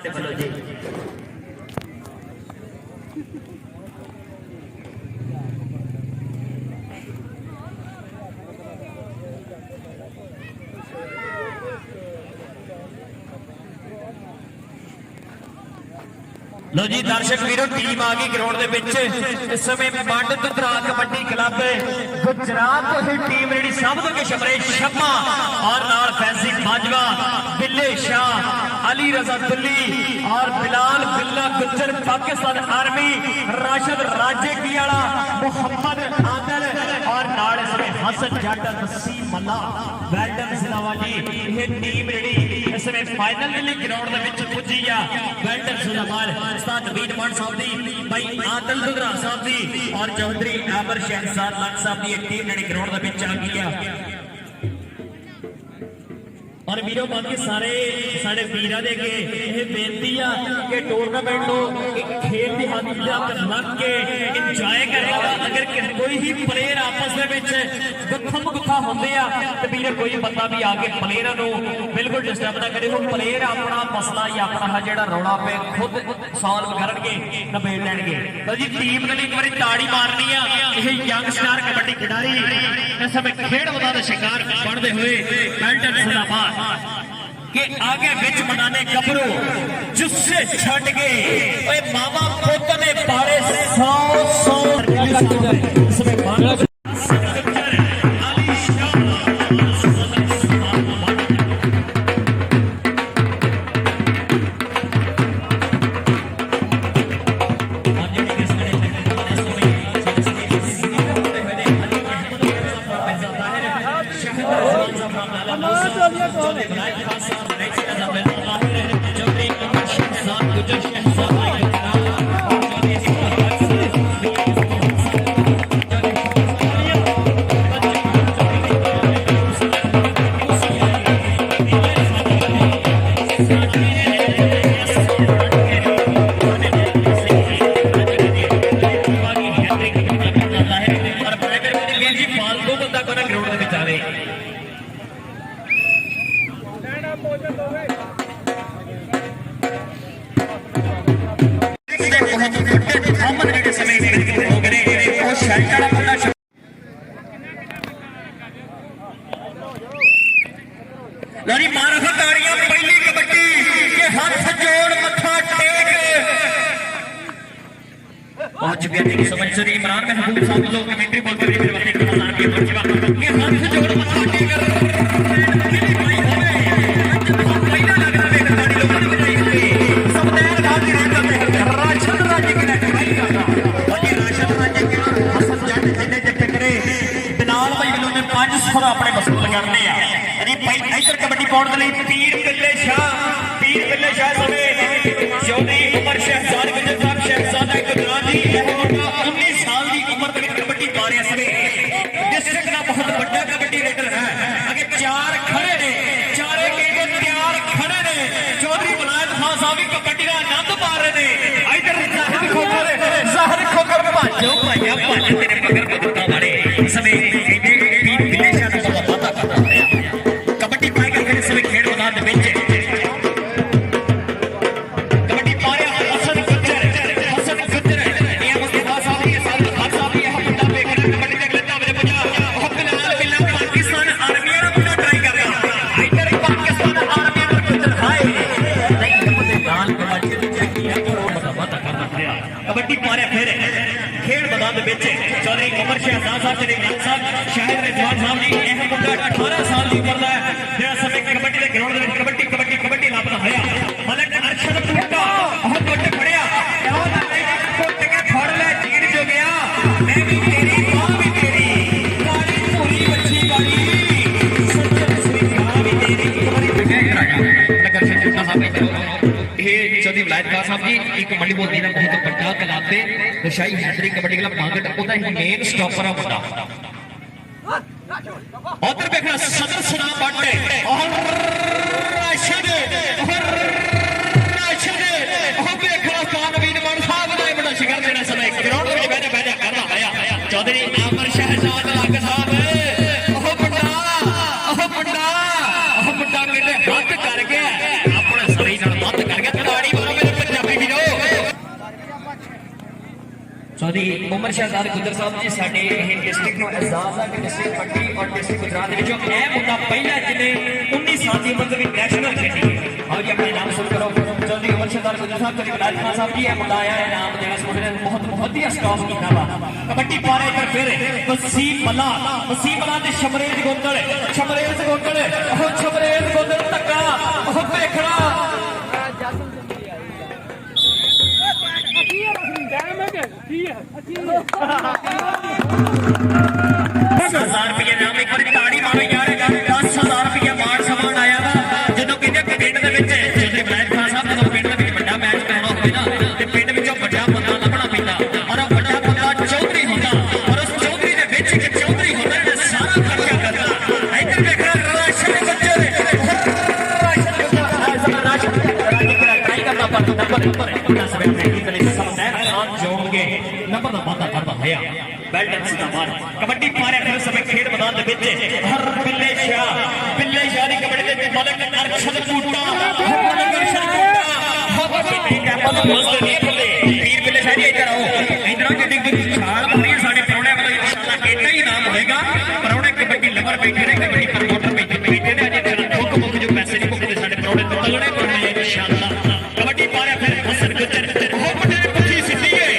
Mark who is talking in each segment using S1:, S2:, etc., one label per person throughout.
S1: लो जी दर्शक वीरों टीम आ गई ग्राउंड के विच इस समय मंड दुधरा कबड्डी क्लब गुजरात तो ही टीम रेडी सब तो के शमरे शम्मा और नाल फैंसी बाजवा बिल्ले शाह अली रजा दुल्ली और बिलाल बिल्ला गुज्जर पाकिस्तान आर्मी राशिद राजे की वाला मुहम्मद आदल और नाल इसमें हसन जट नसीम मल्ला वेल्डन सिलावा जी ये टीम रेडी इसमें फाइनल के लिए ग्राउंड के विच पुजी आ वेल्डन सिलावाल उस्ताद नवीन मान साहब दी भाई आदल दुधरा साहब दी और चौधरी आमर शहजाद लाख साहब की एक टीम रेडी ग्राउंड के विच आ गई है और वीरों बाकी सारे साढ़े वीर के यह बेनती आ कि टूरनामेंट को एक खेल की हद तक लग के इंजॉय करेगा। अगर कोई ही प्लेयर आपस में गुत्थम गुत्था होंगे तो वीर कोई बंदा भी आके प्लेयर बिल्कुल डिस्टर्ब ना करे। वो प्लेयर अपना मसला या अपना जो रौला पे खुद सॉल्व करके नबेड़ लैणगे। तो जी टीम ने एक बार ताड़ी मारनी है। यह यंग स्टार कबड्डी खिडारी इस समय खेड़ वधा का शिकार बनते हुए बेल्टन इस्लामाबाद के आगे बिच मैदाने गबरू जुस्से छट गए मामा पुत ने पारे 100 लड़ी मारो ताड़ियां पहली कबड्डी के हाथ जोड़ मत्था टेक पहुंच चुके हैं समझ से इमरान महबूब साहब लोग कमेंट्री बोलते हुए मेरे वक्त खिलाड़ी के हाथ जोड़ मत्था टेक पहला लग रहा है ताड़ी लोगों ने बजाई हुई समदैर गांव की रेड करते हैं राशिद राजे की रेड भाई का और ये राशिद राजे के हसन जट जिन्ने जट्टे करे बिलाल भाई ने 500 अपने वसूल करने हैं। इधर कबड्डी पाउंड के लिए पीर बिल्ले शाह समेत चौधरी उमर शहजाद गुजर साहब शहजादा गुजराती 19 साल की उम्र तक कबड्डी पा रहे हैं। डिस्ट्रिक्ट का बहुत बड़ा कबड्डी रेडर है। अगे चार खड़े ने चारे के तैयार खड़े ने चौधरी विलायत खान साहब भी कबड्डी का आनंद पा रहे हैं। इधर ज़ाहिर खोकर भाजो भैया भाज तेरे मगर को दुखा मारे समय पीर बिल्ले शाह का पता करना है। कबड्डी पाएगा फिर समय खेल मैदान में कबड्डी पा रहे हसन गुज्जर ये मुस्तफा साहब ये साल साहब ये बंदा पे कबड्डी देख लेता मेरे बजा और बिलाल बिल्ला पाकिस्तान आर्मी का बंदा ट्राई कर रहा इधर पाकिस्तान आर्मी का गुज्जर हाय नहीं मुझे दाल कबड्डी की है और बता करना है। कबड्डी पा रहे फिर खेल मैदान में चौधरी उमर शहजाद साहब चले साहब शाहिद रिजवान साहब जी यह मुंडा 18 साल की उम्र है जेड़ा समय कबड्डी के ग्राउंड में कबड्डी लापता होया मलक अरशद टूटा बहुत टूटे पड़िया और टूट के फड़ ले चीड़ जो गया मैं भी तेरी मां भी तेरी काली पूरी बच्ची काली सच्चा सुई मां भी तेरी कबड्डी बिके कराया मलक अरशद टूटा साहब ये चौधरी विलायत खान साहब जी एक मंडी बोलती है बहुत बड़ा क्लब पे शाही हैदरी कबड्डी क्लब मांगट ओदा ही मेन स्टॉपर है बड़ा उधर देखना सदर सुना बाटे और राशिद और देखना नवीन मान साहब ने बड़ा शिकार देना समय ग्राउंड में बैठा करना आया चौधरी आमर शहजाद लाग साहब ओह बंदा कहते हाथ कर गया अपने सही नाल हाथ कर गया ताड़ी चौधरी उमर शहजाद गुजर साहब जी साडे डिस्ट्रिक्ट नो एजाज है कि डिस्ट्रिक्ट पट्टी और डिस्ट्रिक्ट गुजरात के विचों ए मुंडा पहला जिने 19 साल की उम्र में नेशनल खेली और जी अपने नाम सुन करो चौधरी उमर शहजाद गुजर साहब चौधरी बलाल खान साहब जी ए मुंडा आया है नाम देना सुन बहुत बहुत ही स्टॉप कीता वा कबड्डी पारे इधर फिर वसीम मला ते शमरेज गोंदल ओ शमरेज गोंदल तक्का ओ देखड़ा ₹10,000 नाम एक बार ताड़ी मारो यार ₹10,000 मार समान आया वा जो कहते पिंड चौधरी बलाल खान साहब जो पिंड बड़ा मैच कराना हो तो पिंड बड़ा बंदा लभना पैदा और बड़ा बंदा चौधरी होता और उस चौधरी के चौधरी होता है सारा खर्चा करता इधर देखना राशन बच्चे नंबर वादा करता है बैल्टन सीधाबाद कबड्डी पारे फिर समय खेड मैदान दे विच हर बिल्ले शाह दी कबड्डी दे मालक अरशद कूटा पीर बिल्ले शाह जी इधर आओ इधर के छाल मारी साडे परौणे वाला इंशाल्लाह इतना ही नाम होएगा परौणे कबड्डी लवर बैठे ने कबड्डी प्रमोटर बैठे ने अजे ठोक मुक जो पैसे नहीं मुकते साडे परौणे तो तगड़े करने हैं इंशाल्लाह कबड्डी पारे फिर हसन गुजर बहुत बड़े पक्षी सिद्धि है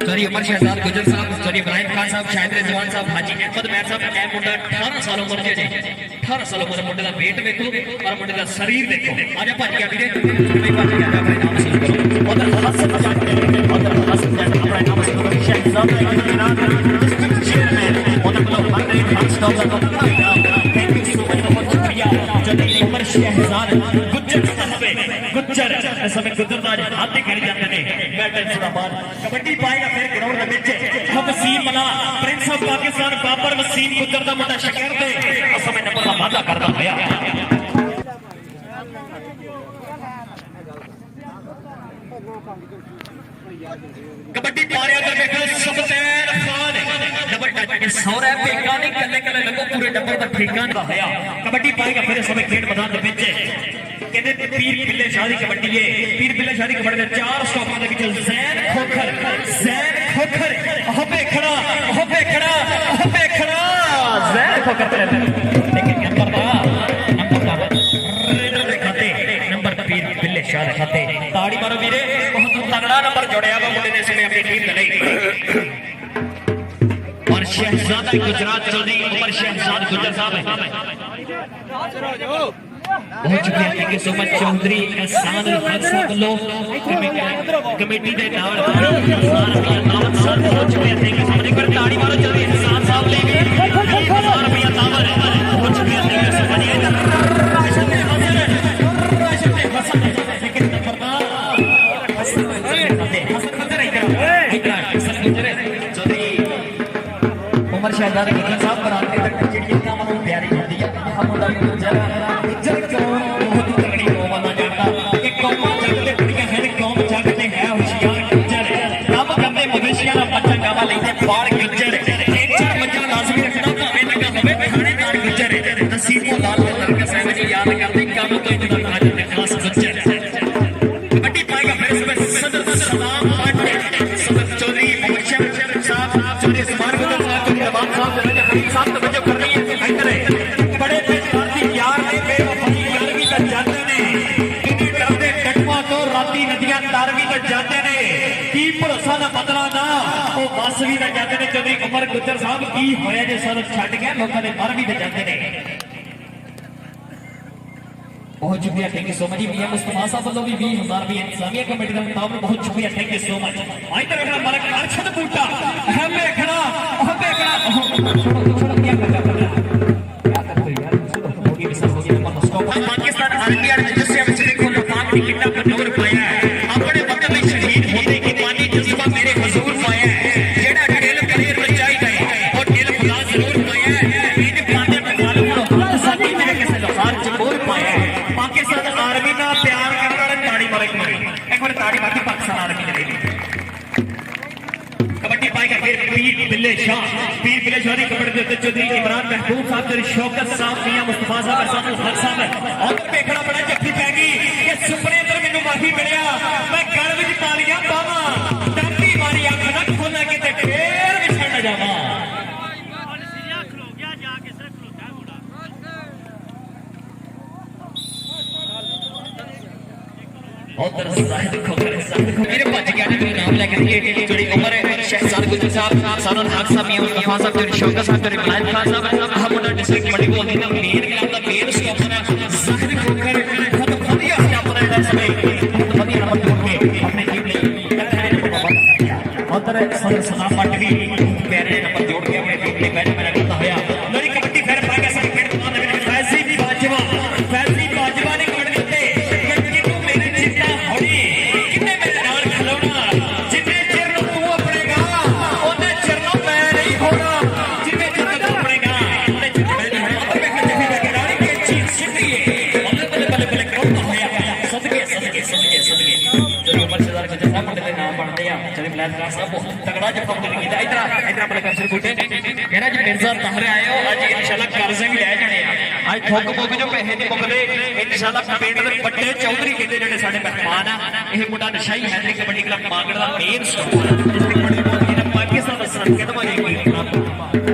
S1: सॉरी उमर शहजाद गुजर साहब सॉरी इब्राहिम खान साहब शाहिद रिजवान साहब हाजी अहमद मैर साहब ए मुंडा 18 साल उम्र जे 18 साल उम्र मुंडे दा वेट देखो और मुंडे दा शरीर देखो आजा भज गया वीरे भाई भज गया अपने नाम से करो उधर हसन अपने नाम से करो शहजाद चेयरमैन उधर को hundred Khan stop thank you so much बहुत शुक्रिया चौधरी उमर शहजाद गुजर समय गुजर दा हाथ दिखाई जाते ने बैटन सीधाबाद कबड्डी पाएगा फिर ग्राउंड दे विच वसीम मला प्रिंस ऑफ पाकिस्तान बाबर वसीम गुजर दा मुंडा शकीर दे समय नंबर दा वादा करदा होया कबड्डी पारे अगर देखो सुबतैन खान डबल टच के सौरा पेका नहीं कल्ले कल्ले लगो पूरे डब्बर दा ठेका दा होया कबड्डी पाएगा फिर समय खेड मैदान दे विच कहते पीर बिल्ले शाह दी कबड्डी है पीर बिल्ले शाह दी कबड्डी दे 4 स्टॉपां दे विच जैन खोखर होबे खड़ा जैन खोखर ते लेकिन नंबर खाते नंबर पीर बिल्ले शाह दे खाते ताड़ी मारो वीरे बहुत तगड़ा नंबर जोड़या वा मुंडे ने इसमें अपनी टीम दे लई और शहजादा गुजरात चौधरी उमर शहजाद गुजर साहब बहुत शुक्रिया thank you so much Chaudhry Ehsan Haq साहब लो कमेटी दे नाल बहुत शुक्रिया थैंक यू सो मच एक बार ताड़ी मारो चौधरी एहसान साहब ले गए ₹1000 तावर बहुत शुक्रिया थैंक यू सो मच लेकिन चौधरी उमर शहजाद गुजर साहब बरात तक जी मन प्यारी होती है हम चौधरी उमर गुजर साहब की होया जो सर छड़ गया लोगों ने मर भी जाते हैं बहुत शुक्रिया, थैंक यू सो मच। मियां मुस्तफा साहब वालों भी 20,000 भी इंतजामिया कमेटी का मुताबिक बहुत शुक्रिया, थैंक यू सो मच। आज तक अपना मालिक अरशद बूटा हम देखना छोड़ो छोड़ो, क्या कर रहा है, क्या कर रहे यार, होगी मिसल होगी नंबर स्टॉप। पाकिस्तान आर्मी और जिससे हम सिर्फ को पाक की कितना पर नूर पाया है, अपने वक्त में शहीद होने की पानी जज्बा मेरे हुजूर पाया है, जेड़ा दिल कलेर बचाई गए और दिल खुदा जरूर पाया है, इन पाने में मालूम हो साथी मेरे किसी लोहार जरूर पाया है। पाकिस्तान आर्मी ना प्यार करने वाले ताड़ी मारे एक बार ताड़ी मारती पाकिस्तान आर्मी ने कबड्डी पाएगा फिर पीर बिल्ले शाह ने कबड्डी देते चौधरी इमरान महबूब साहब, तेरी शौकत साहब, मियां मुस्तफा साहब, अरसाद हक साहब और देखना बड़ा जफ्फी पैगी कि सुपने अंदर मैनू माफी मिलिया, मैं घर विच पा लिया बावा टापी मारी अख ना खोला कि ते फेर विछड़ न जावा। मेरे भज गया नाम लेके जी उमर शहजाद गुजर साहब, सानों हक साहब, मियां मुस्तफा साहब, तेरी शौकत साहब, तेरी मलायम खान साहब, अहमद डिस्ट्रिक्ट कबड्डी बोलते हैं मेन ग्राउंड का मेन स्टॉपर है जाहिर खोकर बहुत बढ़िया स्टॉपर है इस समय, बहुत बढ़िया नंबर जोड़ के अपने टीम लिए करता है नंबर बहुत किया और तेरे सदर सलाम मट भी प्यारे नंबर जोड़ के अपने टीम लिए बैठ मेरा करता होया लड़ी कबड्डी फिर पाएगा सब खेल तो ने फैजी बाजवा ने कर देते कि तू मेरे चिट्टा होड़ी कितने मेरे नाल खलोना, जिन्ने चिर तू अपनेगा ओने चिर मैं नहीं होना, जिन्ने चिर तू अपनेगा ओने चिर मैं नहीं होना। मैं कहते भी लगे रानी के चीज सिद्धिए बल्ले बल्ले बल्ले करता होया सदके चलो उमर सरदार के जैसा मुंडे नाम बनते हैं चले मलायम खान साहब बहुत तगड़ा जब पकड़ कीता इधर अपने कर गुटे कहना जी मिर्जा ताहरे आए हो आज इंशाल्लाह कर्जे भी ले जाने आज थोक मुक जो पैसे नहीं मुकदे इंशाल्लाह पेट दे बड़े चौधरी कहते जेडे साडे मेहमान आ यह मुंडा नशाई हैदरी कबड्डी क्लब मागड़ दा मेन स्टॉपर है जिसने बड़ी बोली ने पाकिस्तान दा संकेत मारी कोई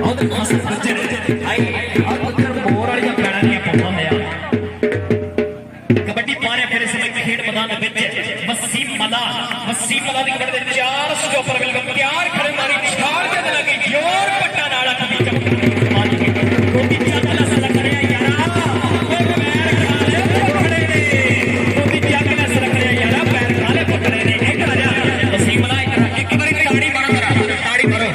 S1: और हासिल बच्चे आई और उधर मोर वाली पैड़ा नहीं पता है कबड्डी पारे फिर समय खेड मैदान में वसीम मला दी कबड्डी चार स्टॉपर बिल्कुल प्यार खड़े मारी छाड़ के लगे जोर पट्टा नाला कभी गोदी चाकला से करे यारा पैर खाले पकड़े ने गोदी चाकला से करे यारा पैर खाले पकड़े ने एक राजा वसीम मला एक बार ताड़ी मारो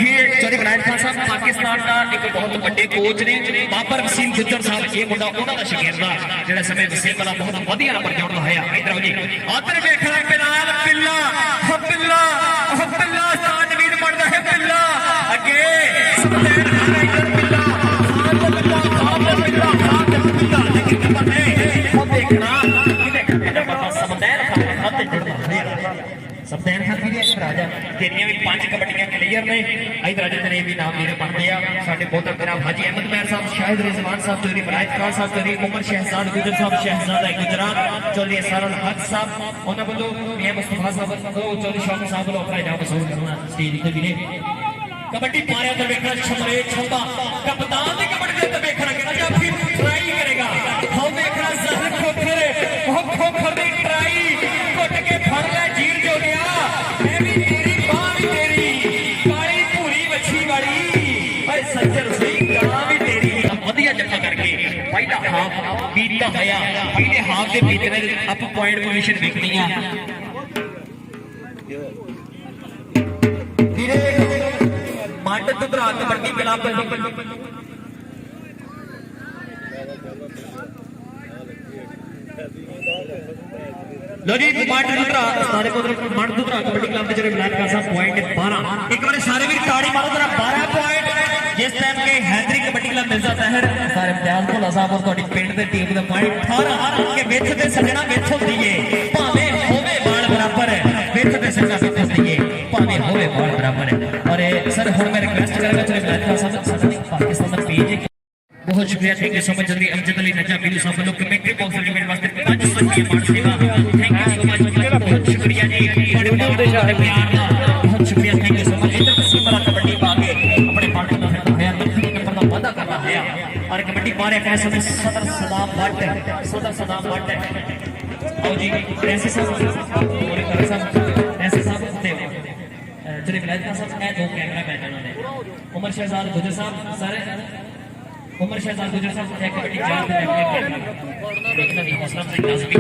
S1: ये चौधरी मलायम खान साहब पाकिस्तान का एक बहुत बड़े कोच ने बाबर वसीम गुज्जर साहब ये मुंडा उन्हां दा शागिर्द जेड़ा समय वसीम मला बहुत वधिया नंबर जोड़दा होया इधर जी आदर देखना बिलाल बिल्ला तानवीर पढ़दा है बिल्ला अगे समदैन खान इधर बिल्ला खान बिल्ला लेकिन पता है वो देखना इधर पता समदैन खान खाते जुड़दा है समदैन खान भी एक राजा तेरियां भी 5 कबड्डियां क्लियर ने इधर राजा तेरे भी नाम मेरे पढ़दे आ साडे बहुत मेरा हाजी अहमद मैर साहब, शाहिद रिजवान साहब, चौधरी मलायम खान साहब, चौधरी उमर शहजाद गुजर साहब, शहजादा गुजरात, चौधरी सारुल हक साहब उन्हां वालों मियां मुस्तफा साहब चौधरी शौकत साहब वालों अपना इनाम वसूल करना स्टेज ते भी ने कबड्डी पारिया तो देखना छमरे छंबा कप्तान ने कबड्डी ते देखना कहना जा फिर ट्राई करेगा हम देखना जहर खोखर दी ट्राई घुट के फड़ ले जीर जो गया मैं भी तेरी बाह भी तेरी काली भूरी वछी वाली अरे सज्जर सही गां भी तेरी वधिया जफ्फा करके पहला हाफ बीता होया पहले हाफ दे बीतने अप पॉइंट पोजीशन देखनी है मंड दुधरा कबड्डी क्लब लो जी मंड दुधरा सारे मंड दुधरा कबड्डी क्लब के ਜਿਹੜੇ ਮਲਾਇਮ ਖਾਨ ਸਾਹਿਬ पॉइंट 12 एक बार सारे भी ताड़ी मारो जरा 12 पॉइंट जिस टाइम के हैदरी कबड्डी क्लब मिर्जा ताहिर सारे इम्तियाज भोला साहब और ਤੁਹਾਡੀ ਪਿੰਡ ਦੇ ਟੀਮ ਦਾ पॉइंट 18 के विच ते सजना विच ਹੁੰਦੀ ਏ ਭਾਵੇਂ ਹੋਵੇ ਬਾਲ ਬਰਾਬਰ विच ते सजना विच ਹੁੰਦੀ ਏ ਭਾਵੇਂ ਹੋਵੇ ਬਾਲ ਬਰਾਬਰ और सर हुण मैं रिक्वेस्ट करूंगा चले मलायम खान साहब पाकिस्तान का पेज बहुत शुक्रिया थैंक यू सो मच जल्दी अमजद अली नजा बिल्लू साहब लोग कमेटी बॉक्स लिमिट वास्ते 5 सच्ची मान सेवा थैंक यू सो मच बहुत शुक्रिया जी बहुत शुक्रिया थैंक यू सो मच इधर वसीम मला कबड्डी पा के अपने पार्टनर का है नंबर का वादा कर रहा है और कबड्डी पा रहे हैं सदर सदाम भट्ट आओ जी ऐसे सब ऐसे सब चलिए मलायम खान साहब मैं 2 कैमरा मैन उन्होंने उमर शहजाद गुजर साहब सारे उमर शहजाद गुजर साहब एक कबड्डी जान में देखना भी हौसला से लाजमी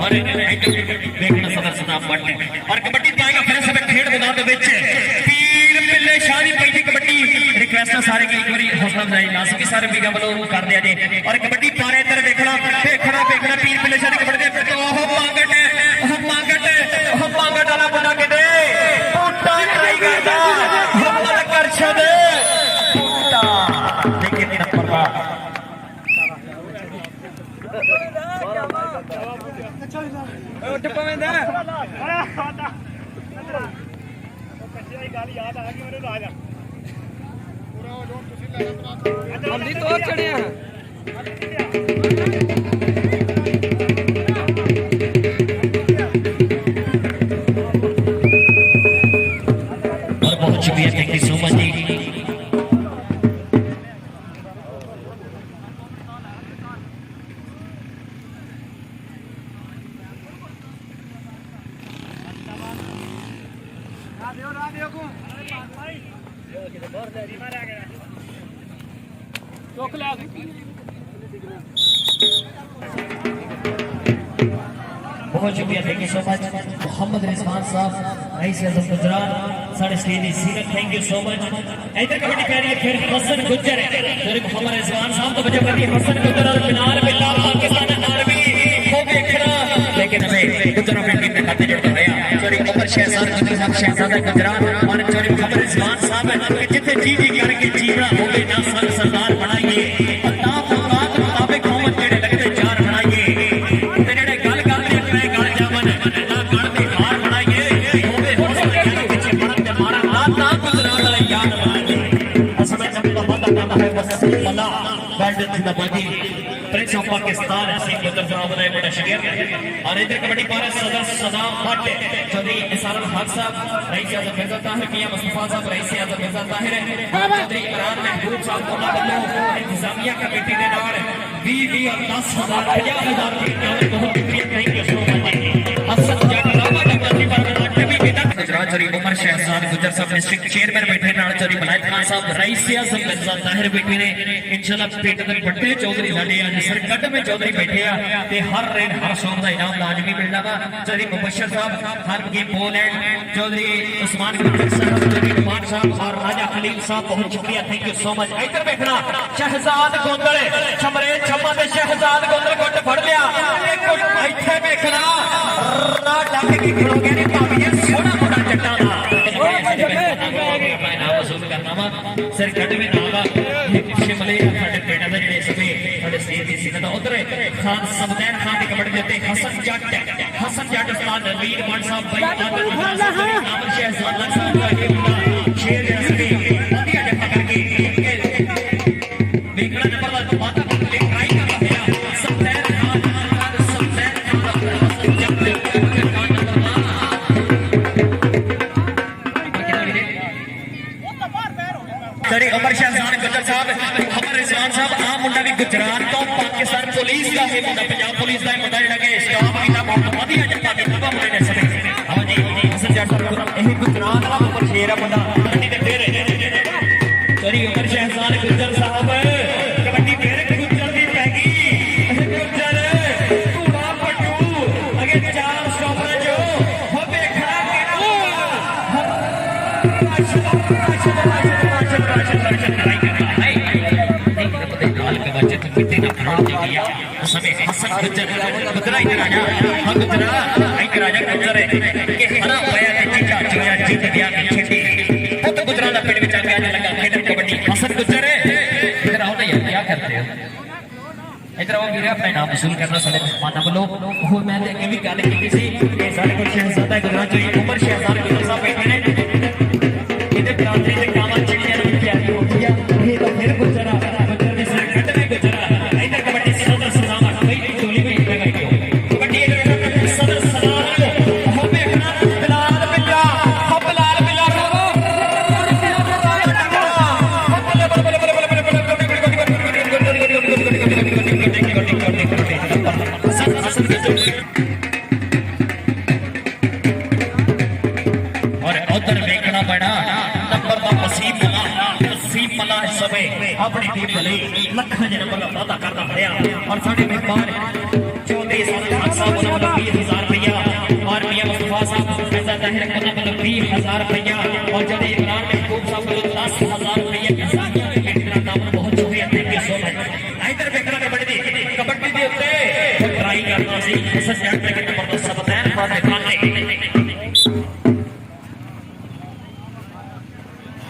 S1: और देखना सदर सदा मट और कबड्डी पाएगा फिर सब खेल मैदान दे विच तीर पिल्ले शाही पई कबड्डी रिक्वेस्ट सारे की एक बारी हौसला अफजाई लाजमी सारे वीरां वालों कर दिया जे और कबड्डी पारे इधर देखना तीर पिल्ले शाही कबड्डी ओह मांगट वाला मुंडा किते टूटा ट्राई करदा हमल कर छदे टूटा देखिए तीन नंबर का और बहुत शुक्रिया थैंक यू सो मच जी बहुत शुक्रिया thank you so much Mohammad Rizwan साहब रईस आजम गुजरात साढ़े स्टेज की सीरत थैंक यू सो मच इधर कबड्डी कह रही है फिर हसन गुज्जर फिर मोहम्मद रिजवान साहब तो बचा कर हसन गुज्जर और बिलाल बिल्लाह पाकिस्तान आर्मी हो देखना लेकिन हमें गुज्जर अपनी टीम में खाते जोड़ता है चोरी उमर शहजाद गुज्जर साहब शहजादा गुजरात और चोरी मोहम्मद रिजवान साहब जिथे जी करके जीवना हो गए ना संग सरदार बनाइए अल्लाह मुताबिक मोहम्मद जेड़े लगते चार बनाइए प्रिंस ऑफ पाकिस्तान हसीन गुजर साहब ने बड़ा शुक्रिया और इधर कबड्डी पारा सदर सदा भट्ट चौधरी निसार हक साहब रईस आजम मिर्जा ताहिर मियां मुस्तफा साहब रईस आजम मिर्जा ताहिर चौधरी इमरान महबूब साहब को वालों इंतजामिया कमेटी के नाल 20 और 10,000 50,000 की बहुत शुक्रिया thank you so much Hasan Jagrawa की मर्जी पर भी बेटा गुजरात चौधरी उमर शहजाद गुजर साहब डिस्ट्रिक्ट चेयरमैन बैठे नाल चौधरी मलायत खान साहब रईस आजम मिर्जा ताहिर बैठे ने इंशाल्लाह पेट दे बड़े चौधरी साडे आज सरकट में चौधरी बैठे आ ते हर रेन हर शौक का इनाम लाजमी मिलना वा चौधरी मुबशर साहब हर गेम पोलैंड चौधरी उस्मान गुजर साहब चौधरी नुमान साहब और राजा खलील साहब बहुत शुक्रिया थैंक यू सो मच इधर देखना शहजाद गोंदल छमरे छम्मा ते शहजाद गोंदल गुट फड़ लिया एक गुट इथे देखना रा लग के खड़ो गए ने भाभी सोना मोटा चट्टा दा इनाम वसूल करना वा सरकट में नावा शिमले साडे पेटा दे जेड़े सभी साडे स्टेज दी सीनत उधर खान सबदैन खान की कबड्डी देते हसन जट उस्ताद नवीर मान साहब भाई आदर नाम शहजाद साहब का ये शेर रसमी बढ़िया जगह करके देखना नंबर माता को ट्राई कर रहा है सबदैन खान सरी उमर शहजाद गुजर साहब मोहम्मद रिजवान साहब आ मुंडा भी गुजरात तो पाकिस्तान पुलिस का है मुंडा पंजाब पुलिस का मुंडा जेड़ा के स्टाफ कीता बहुत बढ़िया जगह कीता मुंडे ने सब हां जी हसन जट यही गुजरात का उमर शेर है मुंडा कबड्डी दे फिर सरी उमर शहजाद गुजर साहब कबड्डी फिर गुजर दी पैगी गुजर तूड़ा पट्टू अगे चार स्टॉपर जो हो देखा इधर आओ वीरे अपना नाम वसूल करना सारे मेहमानों वालों और मैं अगे भी गल की सी कि सारे को शहजादा गुजरात जो उमर शहजाद गुजर साहब बैठे ने इधर बरादरी के कामा चिड़िया ने तैयारी हो गई ये तो फिर गुजरा गुजर ने सरकट में गुजरा इधर कबड्डी सदर सलाम कई टोली में लगा गयो कबड्डी सदर सलाम हो देखना बिलाल बिल्ला और उधर देखना पड़ा नंबर का वसीम मल्ला समय अपनी टीम के लिए लखन के नंबर का वादा करता रहा और साढ़े मेहमान चौधरी साहब 20,000 रुपया और मियां मुस्तफा साहब फैजा ताहिर मतलब 20,000 रुपया और जब इमरान महबूब साहब को 10,000 रुपया बहुत शुक्रिया थैंक यू सो मच। इधर देखना कबड्डी के उत्ते ट्राई करना सी इस सेक्टर के नंबर 10 सबतैन फाते खाने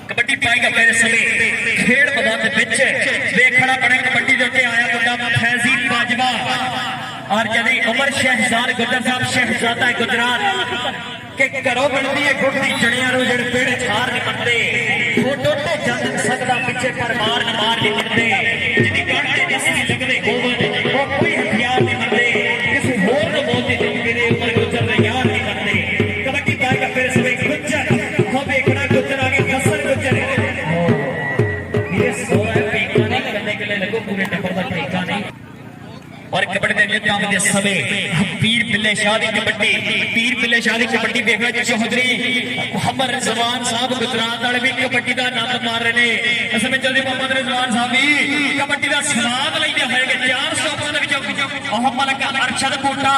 S1: कबड्डी पाएगा पहले समय खेड़ मैदान के विच देखना पड़े कबड्डी के उत्ते आया मुंडा फैजी बाजवा और जदी उमर शहजाद गुजर साहब शहजादा गुजरात के घरों बनती है गुड़ती जड़ियां जेड़े पेड़ छार नहीं बनते फोटो ते जन सकदा पीछे पर मार नहीं बनते जिदी गणते जिस भी लगदे होवन वो कोई हथियार नहीं बनते किसी होर ने बोलते तुम मेरे ऊपर गुजर रहे यार नहीं बनते कबड्डी पाएगा फिर समय गुजर हो बेकड़ा गुजर आगे फसल गुजर ये सोया बेकड़ा नहीं करने के लिए लगो पूरे टप्पर का ठेका नहीं और कबड्डी के काम के समय पीर बिल्ले शादी कबड्डी देखा चौधरी मोहम्मद रिजवान साहब गुजरात वाले भी कबड्डी का आनंद मार रहे हैं असल में चौधरी मोहम्मद रिजवान साहब भी कबड्डी का स्वाद लेते होए 400 मलक अरशद बूटा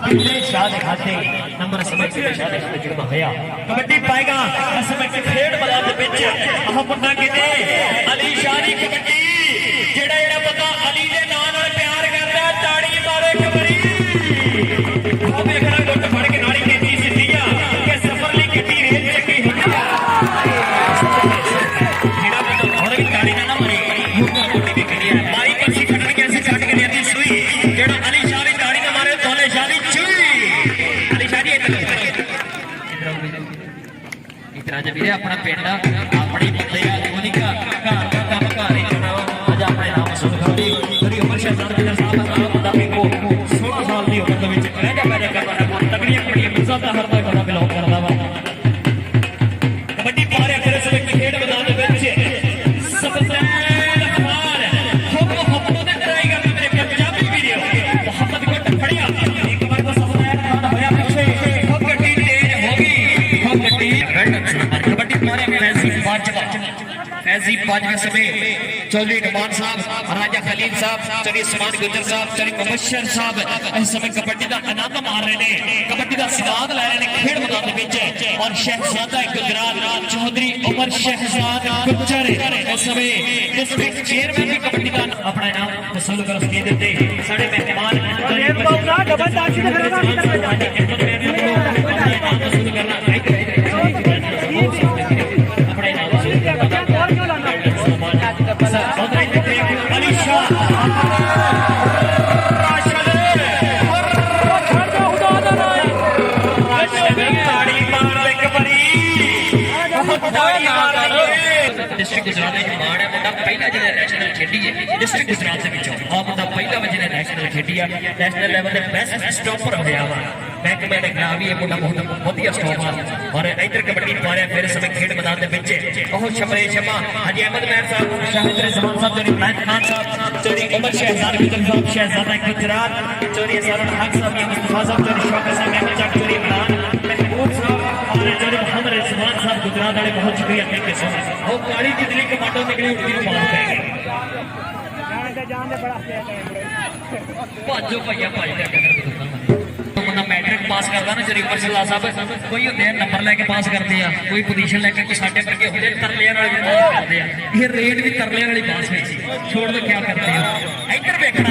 S1: बिल्ले शादी खाते नंबर समय शादी जुड़वा होया कबड्डी पाएगा असल में खेड मैदान के विच मुंडा किते अली शादी कबड्डी जेड़ा जेड़ा बंदा अली दे नाम नाल प्यार करदा ताड़ी मारे कबड्डी वो देखना गुੱਟ फड़ के नाड़ी के दी सिੱਧੀ ਆ कि सफर ली किटी रेल चक्की जेड़ा बंदा और भी ताड़ी ना मारे मुक्का कोटी भी करिया मारी पछी खटन के ऐसे काट के देती सुई जेड़ा अली शादी ताड़ी ना मारे तोले शादी चुई अली शादी इतना जब वीरे अपना पिंड अपनी बंदे आ मोनिका घर का काम घर ही चुनाव आज अपने नाम सुन करो तेरी उम्र शहजाद गुजर साहब नाम बंदा को 16 साल की उम्र में पैदा करना है बहुत तगड़ी बड़ी इज्जत का हर कोई बंदा बिलोंग करता वा कबड्डी पारे फिर सब खेड मैदान में सबसे लखवार हम ने ट्राई करना मेरे पंजाबी वीडियो मोहम्मद गुट फड़िया एक बार को सबसे खान होया पीछे खूब गड्डी तेज होगी खूब गड्डी कबड्डी पारे फैजी बाजवा समय चौधरी नुमान साहब राजा खलील साहब चौधरी उस्मान गुजर साहब चौधरी मुबशर साहब इस समय कबड्डी का आनंद मार रहे हैं कबड्डी का स्वाद लै रहे हैं खेड मैदान विच और शहजादा गुजरात चौधरी उमर शहजाद गुजर इस समय डिस्ट्रिक्ट चेयरमैन भी कबड्डी का अपना नाम वसूल कर के देते साडे मेहमान डिस्ट्रिक्ट गुजरात में माण है मुंडा पहला जिला नेशनल खेडी है डिस्ट्रिक्ट गुजरात के विचों आ मुंडा पहला जिला नेशनल खेडी है नेशनल लेवल पे बेस्ट स्टॉपर होया वा बैंक में देखना भी ये मुंडा बहुत बढ़िया स्टॉपर और इधर कबड्डी पारे फिर समय खेड मैदान के विच बहुत छपरे छमा हाजी अहमद मैर साहब शाहिद रिजवान साहब चौधरी इमरान खान साहब चौधरी उमर शहजाद गुजर साहब शहजादा गुजरात चौधरी असरद हक साहब या मुस्तफा साहब चौधरी शौकत साहब अहमद चक चौधरी इमरान महबूब साहब और चौधरी मोहम्मद रिजवान साहब गुजरात वाले बहुत शुक्रिया थैंक यू सो मच वो काली तितली कमांडो निकली उठती मार पे भाजो भैया भाई बंदा मैट्रिक पास करता ना जरी उमर सलाह साहब कोई होंगे नंबर लैके पास करते हैं कोई पोजीशन लैके कोई साढ़े वर्गे होंगे तरले वाले भी पास करते हैं ये रेट भी तरले वाली पास हुई छोड़ दो क्या करते हो इधर देखना